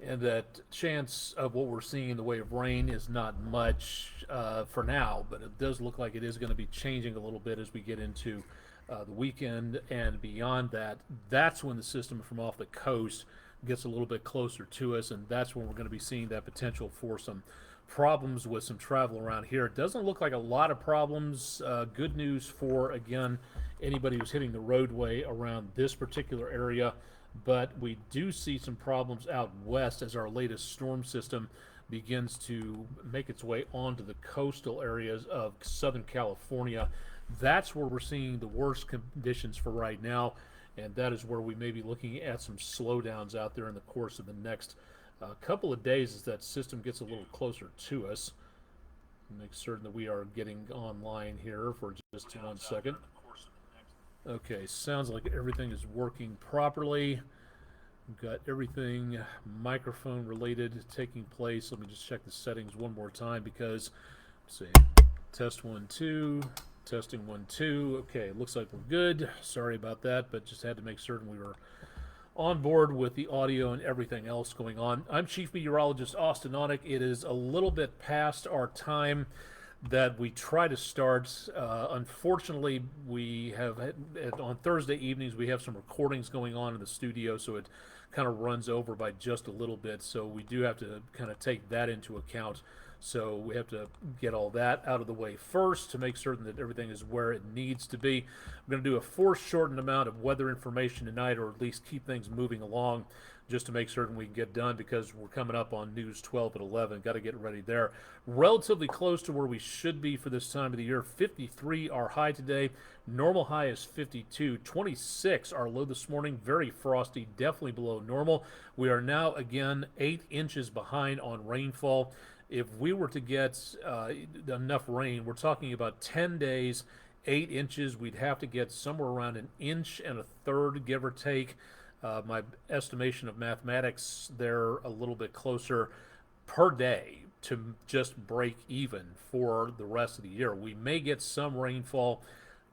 and that chance of what we're seeing in the way of rain is not much for now, but it does look like it is going to be changing a little bit as we get into the weekend and beyond that. That's when the system from off the coast gets a little bit closer to us, and that's when we're going to be seeing that potential for some problems with some travel around here. It doesn't look like a lot of problems. Good news for, again, anybody who's hitting the roadway around this particular area, but we do see some problems out west as our latest storm system begins to make its way onto the coastal areas of Southern California. That's where we're seeing the worst conditions for right now, and that is where we may be looking at some slowdowns out there in the course of the next couple of days as that system gets a little closer to us. Make certain that we are getting online here for just 1 second. Okay, sounds like everything is working properly. We've got everything microphone related taking place. Let me just check the settings one more time because, let's see, test 1 2, testing 1 2. Okay, looks like we're good. Sorry about that, but just had to make certain we were on board with the audio and everything else going on. I'm Chief Meteorologist Austin Onick. It is a little bit past our time that we try to start. Unfortunately, we have on Thursday evenings we have some recordings going on in the studio, so it kind of runs over by just a little bit. So we do have to kind of take that into account. So we have to get all that out of the way first to make certain that everything is where it needs to be. I'm going to do a foreshortened amount of weather information tonight, or at least keep things moving along just to make certain we can get done because we're coming up on News 12 at 11. Got to get ready there. Relatively close to where we should be for this time of the year. 53 our high today. Normal high is 52. 26 our low this morning. Very frosty, definitely below normal. We are now again 8 inches behind on rainfall. If we were to get enough rain, we're talking about 10 days, 8 inches. We'd have to get somewhere around 1.33 inches, give or take. My estimation of mathematics, they're a little bit closer per day to just break even for the rest of the year. We may get some rainfall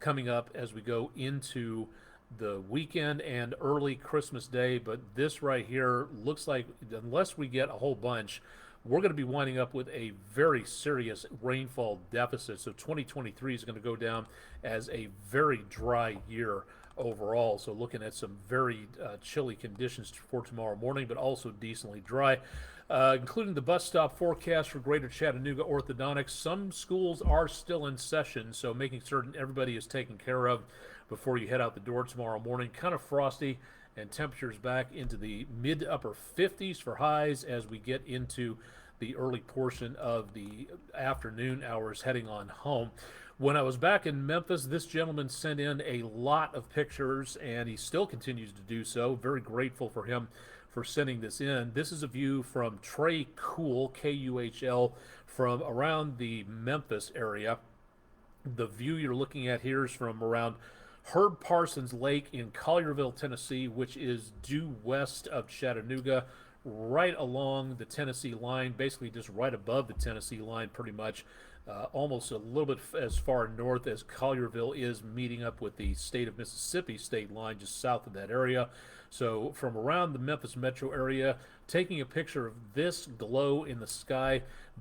coming up as we go into the weekend and early Christmas Day, but this right here looks like unless we get a whole bunch, we're going to be winding up with a very serious rainfall deficit. So 2023 is going to go down as a very dry year overall. So looking at some very chilly conditions for tomorrow morning, but also decently dry. Including the bus stop forecast for Greater Chattanooga Orthodontics. Some schools are still in session, so making certain everybody is taken care of before you head out the door tomorrow morning. Kind of frosty, and temperatures back into the mid to upper 50s for highs as we get into the early portion of the afternoon hours heading on home. When I was back in Memphis, this gentleman sent in a lot of pictures, and he still continues to do so. Very grateful for him for sending this in. This is a view from Trey Kuhl, Kuhl, from around the Memphis area. The view you're looking at here is from around Herb Parsons Lake in Collierville, Tennessee, which is due west of Chattanooga, right along the Tennessee line, basically just right above the Tennessee line pretty much, almost a little bit as far north as Collierville is, meeting up with the state of Mississippi state line just south of that area. So from around the Memphis metro area, taking a picture of this glow in the sky,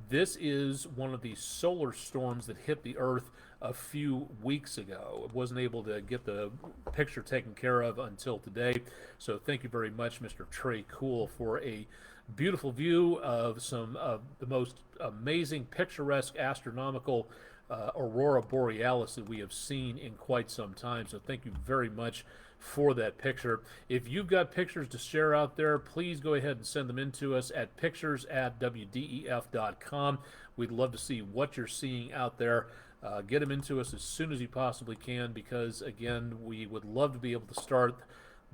this is one of the solar storms that hit the earth a few weeks ago. I wasn't able to get the picture taken care of until today. So thank you very much, Mr. Trey Kuhl, for a beautiful view of some of the most amazing, picturesque, astronomical aurora borealis that we have seen in quite some time. So thank you very much for that picture. If you've got pictures to share out there, please go ahead and send them in to us at pictures@wdef.com. We'd love to see what you're seeing out there. Get them into us as soon as you possibly can because, again, we would love to be able to start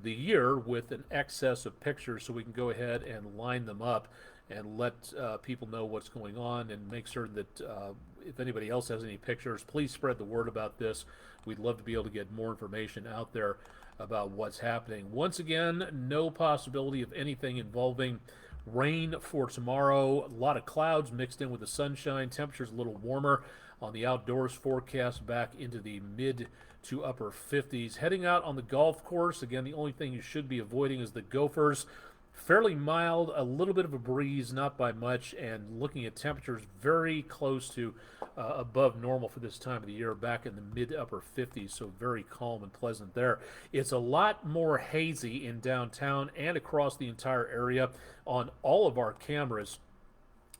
the year with an excess of pictures so we can go ahead and line them up and let people know what's going on and make sure that if anybody else has any pictures, please spread the word about this. We'd love to be able to get more information out there about what's happening. Once again, no possibility of anything involving rain for tomorrow. A lot of clouds mixed in with the sunshine. Temperatures a little warmer on the outdoors forecast, back into the mid to upper 50s. Heading out on the golf course, again, the only thing you should be avoiding is the Gophers. fairly mild, a little bit of a breeze, not by much, and looking at temperatures very close to above normal for this time of the year, back in the mid to upper 50s, so very calm and pleasant there. It's a lot more hazy in downtown and across the entire area on all of our cameras,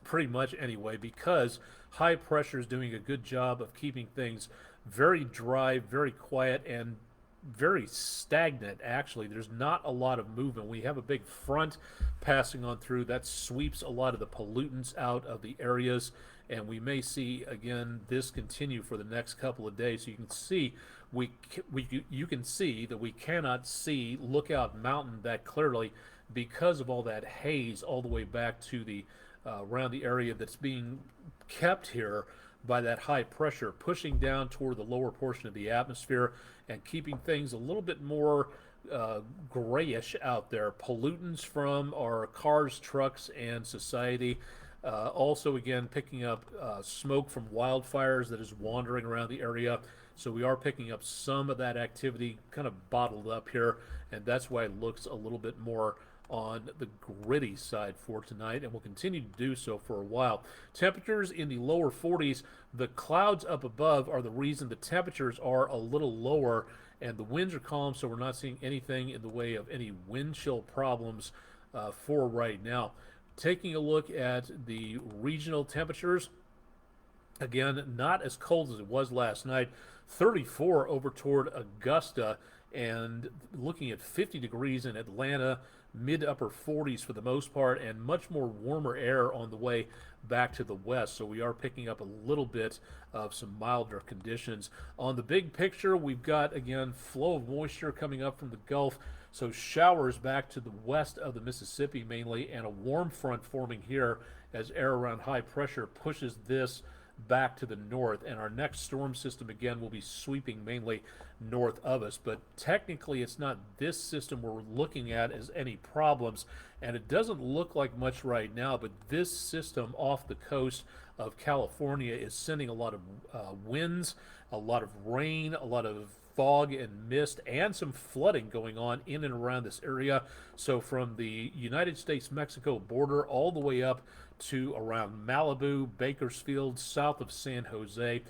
pretty much anyway, because high pressure is doing a good job of keeping things very dry, very quiet, and very stagnant. Actually, there's not a lot of movement. We have a big front passing on through that sweeps a lot of the pollutants out of the areas, and we may see again this continue for the next couple of days. So you can see you can see that we cannot see Lookout Mountain that clearly because of all that haze all the way back to the around the area that's being kept here by that high pressure, pushing down toward the lower portion of the atmosphere and keeping things a little bit more grayish out there. Pollutants from our cars, trucks, and society. Also, again, picking up smoke from wildfires that is wandering around the area. So we are picking up some of that activity kind of bottled up here, and that's why it looks a little bit more on the gritty side for tonight, and will continue to do so for a while. Temperatures in the lower 40s. The clouds up above are the reason the temperatures are a little lower, and the winds are calm, so we're not seeing anything in the way of any wind chill problems for right now. Taking a look at the regional temperatures, again, not as cold as it was last night. 34 over toward Augusta, and looking at 50 degrees in Atlanta, mid upper 40s for the most part, and much more warmer air on the way back to the west. So we are picking up a little bit of some milder conditions. On the big picture, we've got, again, flow of moisture coming up from the Gulf. So showers back to the west of the Mississippi mainly, and a warm front forming here as air around high pressure pushes this back to the north, and our next storm system again will be sweeping mainly north of us. But technically it's not this system we're looking at as any problems, and it doesn't look like much right now, but this system off the coast of California is sending a lot of winds, a lot of rain, a lot of fog and mist, and some flooding going on in and around this area. So from the United States-Mexico border all the way up to around Malibu, Bakersfield, south of San Jose,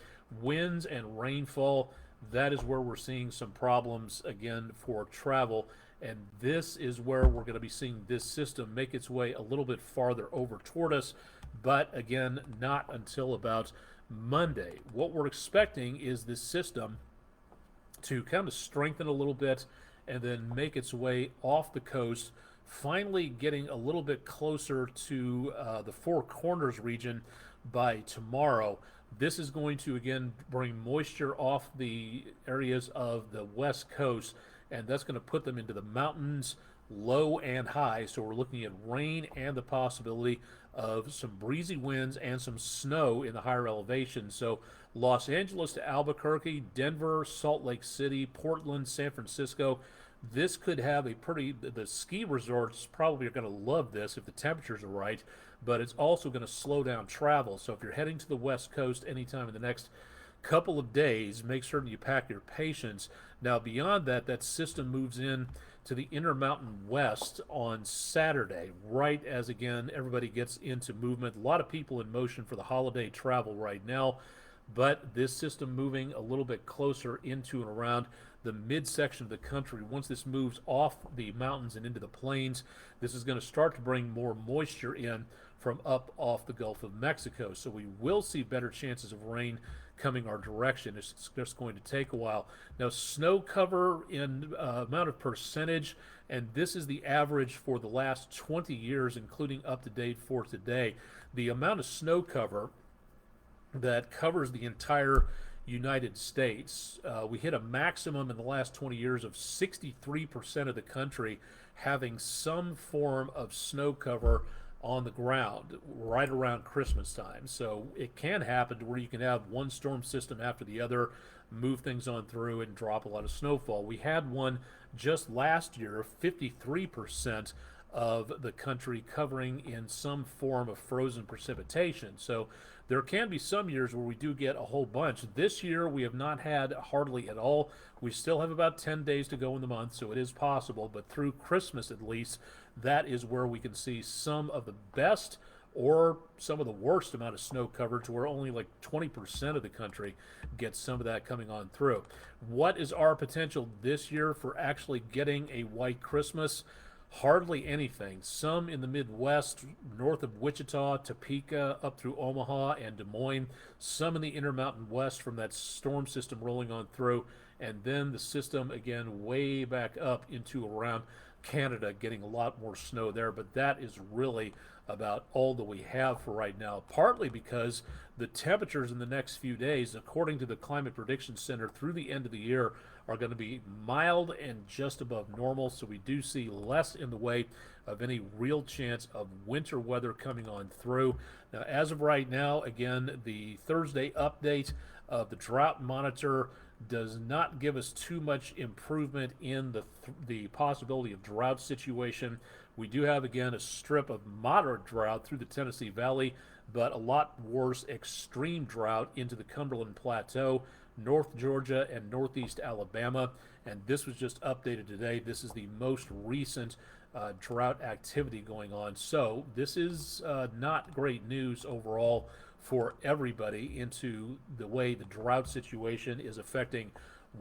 winds and rainfall, that is where we're seeing some problems again for travel. And this is where we're going to be seeing this system make its way a little bit farther over toward us, but again, not until about Monday. What we're expecting is this system to kind of strengthen a little bit and then make its way off the coast, finally getting a little bit closer to the Four Corners region by tomorrow. This is going to again bring moisture off the areas of the west coast, and that's going to put them into the mountains, low and high. So we're looking at rain and the possibility of some breezy winds and some snow in the higher elevations. So Los Angeles to Albuquerque, Denver, Salt Lake City, Portland, San Francisco, this could have a pretty, the ski resorts probably are going to love this if the temperatures are right, but it's also going to slow down travel. So if you're heading to the west coast anytime in the next couple of days, make certain you pack your patience. Now beyond that, that system moves in to the Intermountain West on Saturday, right as again everybody gets into movement. A lot of people in motion for the holiday travel right now, but this system moving a little bit closer into and around the midsection of the country. Once this moves off the mountains and into the plains, this is going to start to bring more moisture in from up off the Gulf of Mexico. So we will see better chances of rain coming our direction. It's just going to take a while. Now, snow cover in amount of percentage, and this is the average for the last 20 years, including up to date for today. The amount of snow cover that covers the entire United States, we hit a maximum in the last 20 years of 63% of the country having some form of snow cover on the ground right around Christmas time. So it can happen to where you can have one storm system after the other, move things on through and drop a lot of snowfall. We had one just last year, 53% of the country covering in some form of frozen precipitation. So there can be some years where we do get a whole bunch. This year we have not had hardly at all. We still have about 10 days to go in the month, so it is possible, but through Christmas at least, that is where we can see some of the best or some of the worst amount of snow coverage, where only like 20% of the country gets some of that coming on through. What is our potential this year for actually getting a white Christmas? Hardly anything. Some in the Midwest, north of Wichita, Topeka, up through Omaha and Des Moines. Some in the Intermountain West from that storm system rolling on through. And then the system again way back up into around Canada, getting a lot more snow there. But that is really about all that we have for right now, partly because the temperatures in the next few days, according to the Climate Prediction Center, through the end of the year are going to be mild and just above normal. So we do see less in the way of any real chance of winter weather coming on through. Now, as of right now, again, the Thursday update of the drought monitor does not give us too much improvement in the possibility of drought situation. We do have, again, a strip of moderate drought through the Tennessee Valley, but a lot worse extreme drought into the Cumberland Plateau, North Georgia, and Northeast Alabama. And this was just updated today. This is the most recent drought activity going on. So this is not great news overall for everybody into the way the drought situation is affecting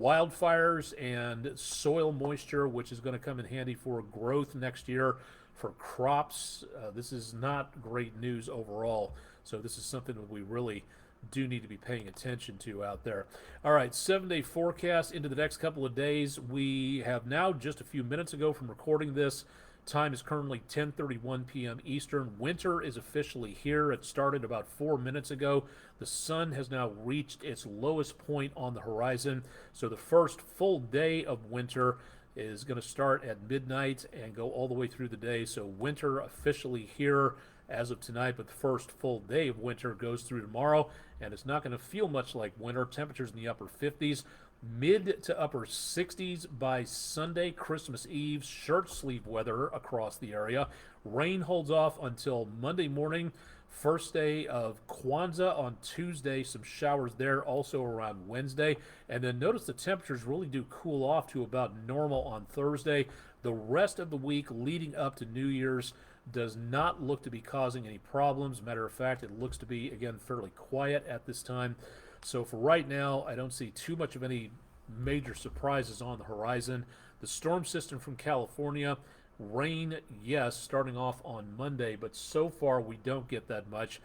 wildfires and soil moisture, which is going to come in handy for growth next year for crops. This is not great news overall. So this is something that we really do need to be paying attention to out there. All right, 7-day forecast into the next couple of days. We have now, just a few minutes ago from recording this, time is currently 10:31 p.m. Eastern. Winter is officially here. It started about 4 minutes ago. The sun has now reached its lowest point on the horizon. So the first full day of winter is going to start at midnight and go all the way through the day. So winter officially here as of tonight, but the first full day of winter goes through tomorrow, and it's not going to feel much like winter. Temperatures in the upper 50s. Mid to upper 60s by Sunday, Christmas Eve. Shirt sleeve weather across the area. Rain holds off until Monday morning. First day of Kwanzaa on Tuesday. Some showers there also around Wednesday. And then notice the temperatures really do cool off to about normal on Thursday. The rest of the week leading up to New Year's does not look to be causing any problems. Matter of fact, it looks to be, again, fairly quiet at this time. So for right now, I don't see too much of any major surprises on the horizon. The storm system from California, rain, yes, starting off on Monday, but so far we don't get that much,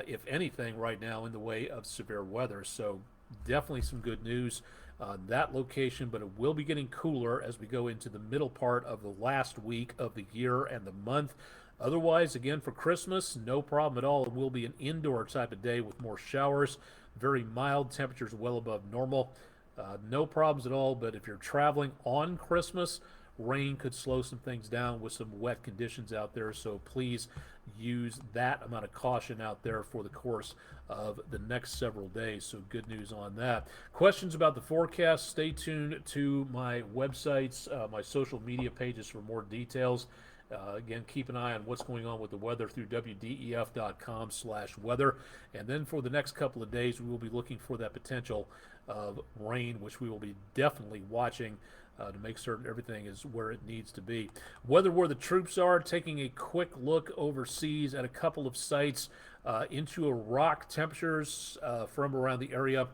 if anything, right now in the way of severe weather. So definitely some good news on that location, but it will be getting cooler as we go into the middle part of the last week of the year and the month. Otherwise, again, for Christmas, no problem at all. It will be an indoor type of day with more showers. Very mild temperatures, well above normal. No problems at all, but if you're traveling on Christmas, rain could slow some things down with some wet conditions out there. So please use that amount of caution out there for the course of the next several days. So good news on that. Questions about the forecast, stay tuned to my websites, my social media pages for more details. Again, keep an eye on what's going on with the weather through WDEF.com/weather. And then for the next couple of days, we will be looking for that potential of rain, which we will be definitely watching to make certain everything is where it needs to be. Weather where the troops are, taking a quick look overseas at a couple of sites into Iraq. Temperatures from around the area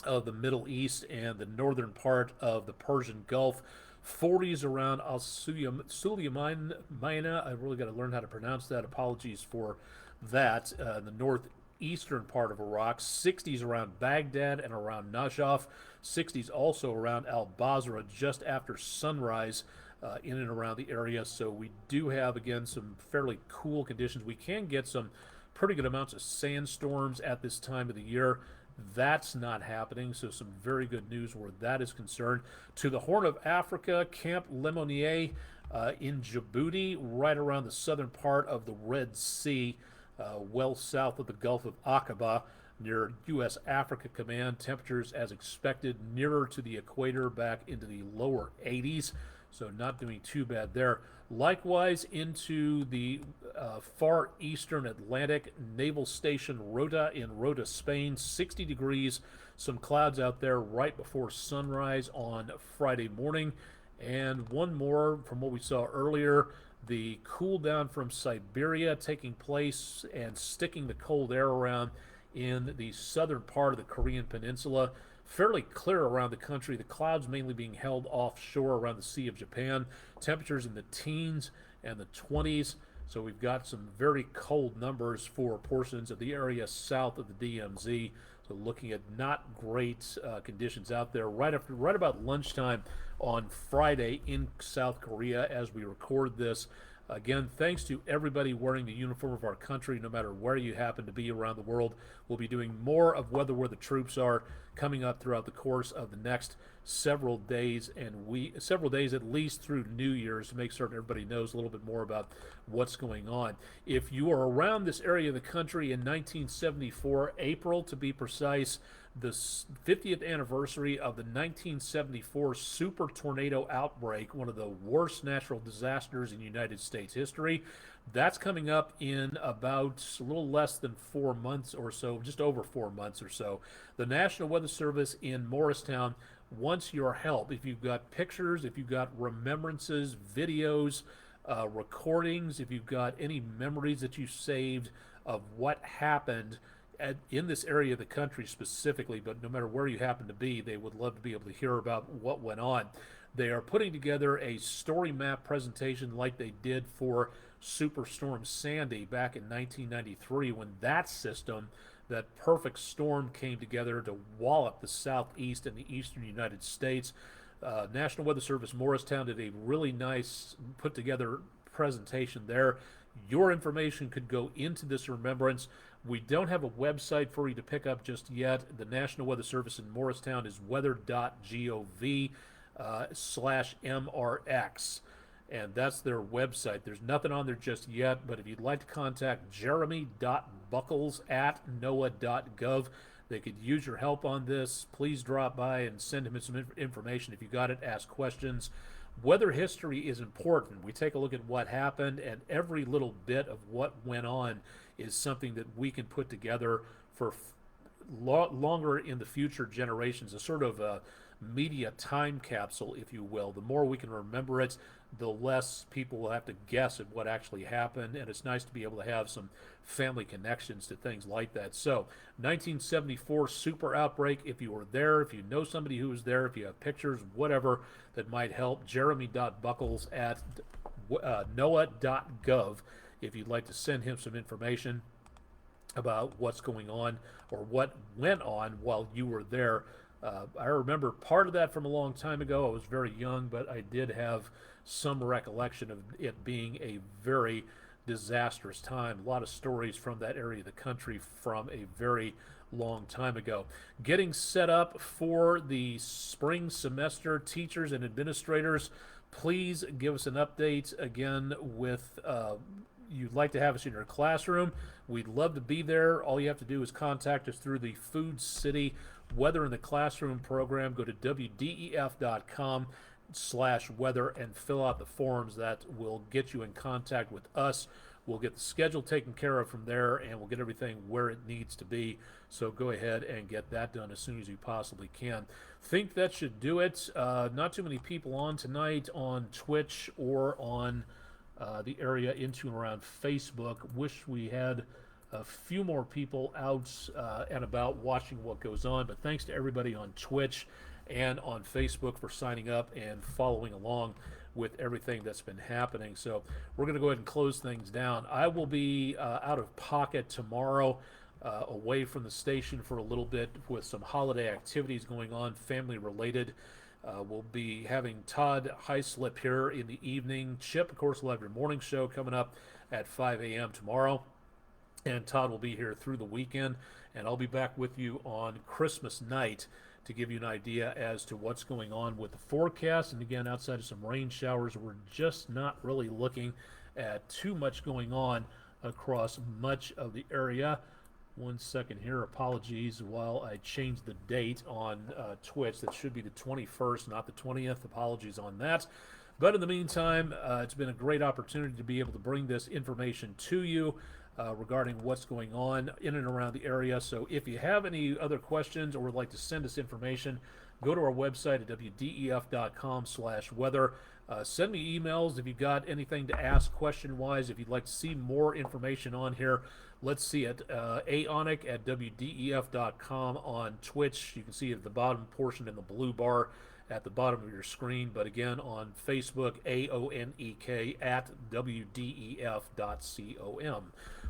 of the Middle East and the northern part of the Persian Gulf. 40s around Al-Sulaymaniyah. I really got to learn how to pronounce that. Apologies for that. The northeastern part of Iraq. 60s around Baghdad and around Najaf. 60s also around Al-Basra just after sunrise in and around the area. So we do have, again, some fairly cool conditions. We can get some pretty good amounts of sandstorms at this time of the year. That's not happening, so some very good news where that is concerned. To the Horn of Africa, Camp Lemonnier in Djibouti, right around the southern part of the Red Sea, well south of the Gulf of Aqaba, near U.S. Africa Command. Temperatures, as expected, nearer to the equator, back into the lower 80s. so not doing too bad there. Likewise, into the far eastern Atlantic, Naval Station Rota in Rota, Spain, 60 degrees, some clouds out there right before sunrise on Friday morning. And one more from what we saw earlier, the cool down from Siberia taking place and sticking the cold air around in the southern part of the Korean Peninsula. Fairly clear around the country, the clouds mainly being held offshore around the Sea of Japan. Temperatures in the teens and the 20s. So we've got some very cold numbers for portions of the area south of the DMZ. So looking at not great conditions out there right about lunchtime on Friday in South Korea as we record this. Again, thanks to everybody wearing the uniform of our country, no matter where you happen to be around the world. We'll be doing more of Weather Where the Troops Are coming up throughout the course of the next several days several days at least through New Year's, to make certain everybody knows a little bit more about what's going on. If you are around this area of the country in 1974, April to be precise, the 50th anniversary of the 1974 super tornado outbreak, one of the worst natural disasters in United States history. That's coming up in about a little less than 4 months or so, just over 4 months or so. The National Weather Service in Morristown wants your help. If you've got pictures, if you've got remembrances, videos, recordings, if you've got any memories that you saved of what happened in this area of the country specifically, but no matter where you happen to be, they would love to be able to hear about what went on. They are putting together a story map presentation like they did for Superstorm Sandy back in 1993, when that system, that perfect storm, came together to wallop the southeast and the eastern United States. National Weather Service Morristown did a really nice put together presentation there. Your information could go into this remembrance. We don't have a website for you to pick up just yet. The National Weather Service in Morristown is weather.gov/MRX. And that's their website. There's nothing on there just yet, but if you'd like to contact jeremy.buckles@noaa.gov, they could use your help on this. Please drop by and send him some information. If you got it, ask questions. Weather history is important. We take a look at what happened, and every little bit of what went on is something that we can put together for longer in the future generations, a sort of a media time capsule, if you will. The more we can remember it, the less people will have to guess at what actually happened, and it's nice to be able to have some family connections to things like that. So 1974 super outbreak, if you were there, if you know somebody who was there, if you have pictures, whatever that might help, jeremy.buckles@noaa.gov if you'd like to send him some information about what's going on or what went on while you were there. I remember part of that from a long time ago. I was very young, but I did have some recollection of it being a very disastrous time. A lot of stories from that area of the country from a very long time ago. Getting set up for the spring semester, teachers and administrators, please give us an update again with you'd like to have us in your classroom. We'd love to be there. All you have to do is contact us through the Food City Weather in the Classroom program. Go to wdef.com/weather and fill out the forms that will get you in contact with us. We'll get the schedule taken care of from there, and we'll get everything where it needs to be. So go ahead and get that done as soon as you possibly can. Think that should do it. Not too many people on tonight on Twitch or on the area into and around Facebook. Wish we had a few more people out and about watching what goes on, but thanks to everybody on Twitch and on Facebook for signing up and following along with everything that's been happening. So we're going to go ahead and close things down. I will be out of pocket tomorrow, away from the station for a little bit with some holiday activities going on, family related. We'll be having Todd Heislip here in the evening. Chip, of course, will have your morning show coming up at 5 a.m. tomorrow. And Todd will be here through the weekend. And I'll be back with you on Christmas night to give you an idea as to what's going on with the forecast. And again, outside of some rain showers, we're just not really looking at too much going on across much of the area. 1 second here. Apologies while I change the date on Twitch. That should be the 21st, not the 20th. Apologies on that. But in the meantime, it's been a great opportunity to be able to bring this information to you regarding what's going on in and around the area. So if you have any other questions or would like to send us information, go to our website at wdef.com/weather. Send me emails if you've got anything to ask question-wise. If you'd like to see more information on here, let's see it. Aonic at wdef.com on Twitch. You can see it at the bottom portion in the blue bar at the bottom of your screen. But again, on Facebook, AONEK at wdef.com.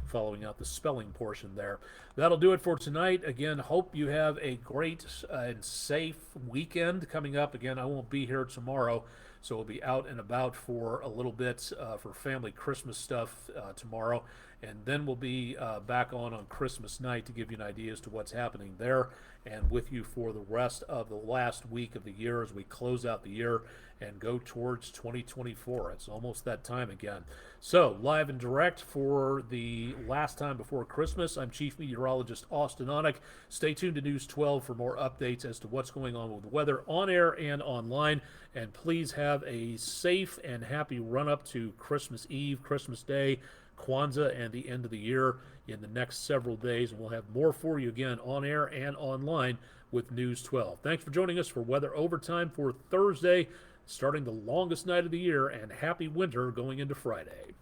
Following out the spelling portion there. That'll do it for tonight. Again, hope you have a great and safe weekend coming up. Again, I won't be here tomorrow, so we'll be out and about for a little bit for family Christmas stuff tomorrow. And then we'll be back on Christmas night to give you an idea as to what's happening there, and with you for the rest of the last week of the year as we close out the year and go towards 2024. It's almost that time again. So, live and direct for the last time before Christmas, I'm Chief Meteorologist Austin Onek. Stay tuned to News 12 for more updates as to what's going on with the weather on air and online. And please have a safe and happy run-up to Christmas Eve, Christmas Day, Kwanzaa, and the end of the year in the next several days. And we'll have more for you again on air and online with News 12. Thanks for joining us for Weather Overtime for Thursday, starting the longest night of the year, and happy winter going into Friday.